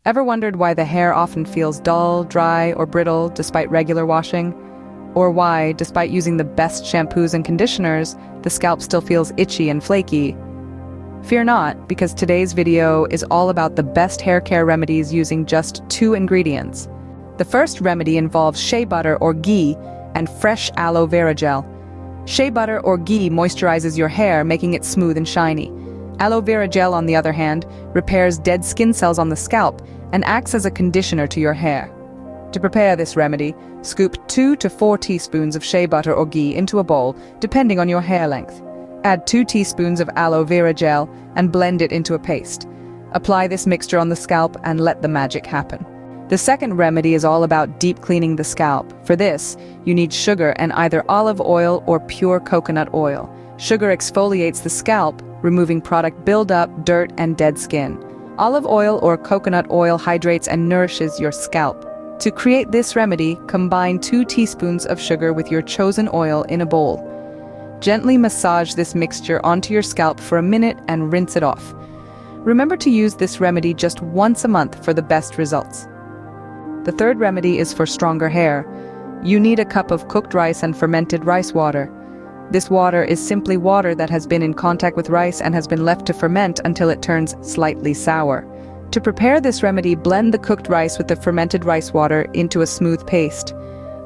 Ever wondered why the hair often feels dull, dry, or brittle despite regular washing? Or why, despite using the best shampoos and conditioners, the scalp still feels itchy and flaky? Fear not, because today's video is all about the best hair care remedies using just 2 ingredients. The first remedy involves shea butter or ghee and fresh aloe vera gel. Shea butter or ghee moisturizes your hair, making it smooth and shiny. Aloe vera gel, on the other hand, repairs dead skin cells on the scalp and acts as a conditioner to your hair. To prepare this remedy, scoop 2 to 4 teaspoons of shea butter or ghee into a bowl, depending on your hair length. Add 2 teaspoons of aloe vera gel and blend it into a paste. Apply this mixture on the scalp and let the magic happen. The second remedy is all about deep cleaning the scalp. For this, you need sugar and either olive oil or pure coconut oil. Sugar exfoliates the scalp, removing product buildup, dirt, and dead skin. Olive oil or coconut oil hydrates and nourishes your scalp. To create this remedy, combine 2 teaspoons of sugar with your chosen oil in a bowl. Gently massage this mixture onto your scalp for a minute and rinse it off. Remember to use this remedy just once a month for the best results. The third remedy is for stronger hair. You need a cup of cooked rice and fermented rice water. This water is simply water that has been in contact with rice and has been left to ferment until it turns slightly sour. To prepare this remedy, blend the cooked rice with the fermented rice water into a smooth paste.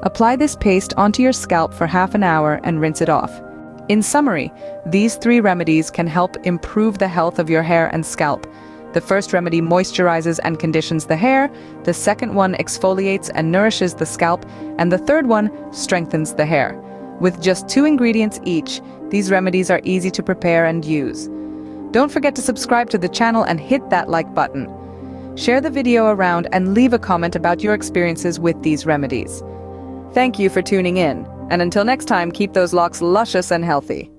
Apply this paste onto your scalp for half an hour and rinse it off. In summary, these 3 remedies can help improve the health of your hair and scalp. The first remedy moisturizes and conditions the hair, the second one exfoliates and nourishes the scalp, and the third one strengthens the hair. With just 2 ingredients each, these remedies are easy to prepare and use. Don't forget to subscribe to the channel and hit that like button. Share the video around and leave a comment about your experiences with these remedies. Thank you for tuning in, and until next time, keep those locks luscious and healthy.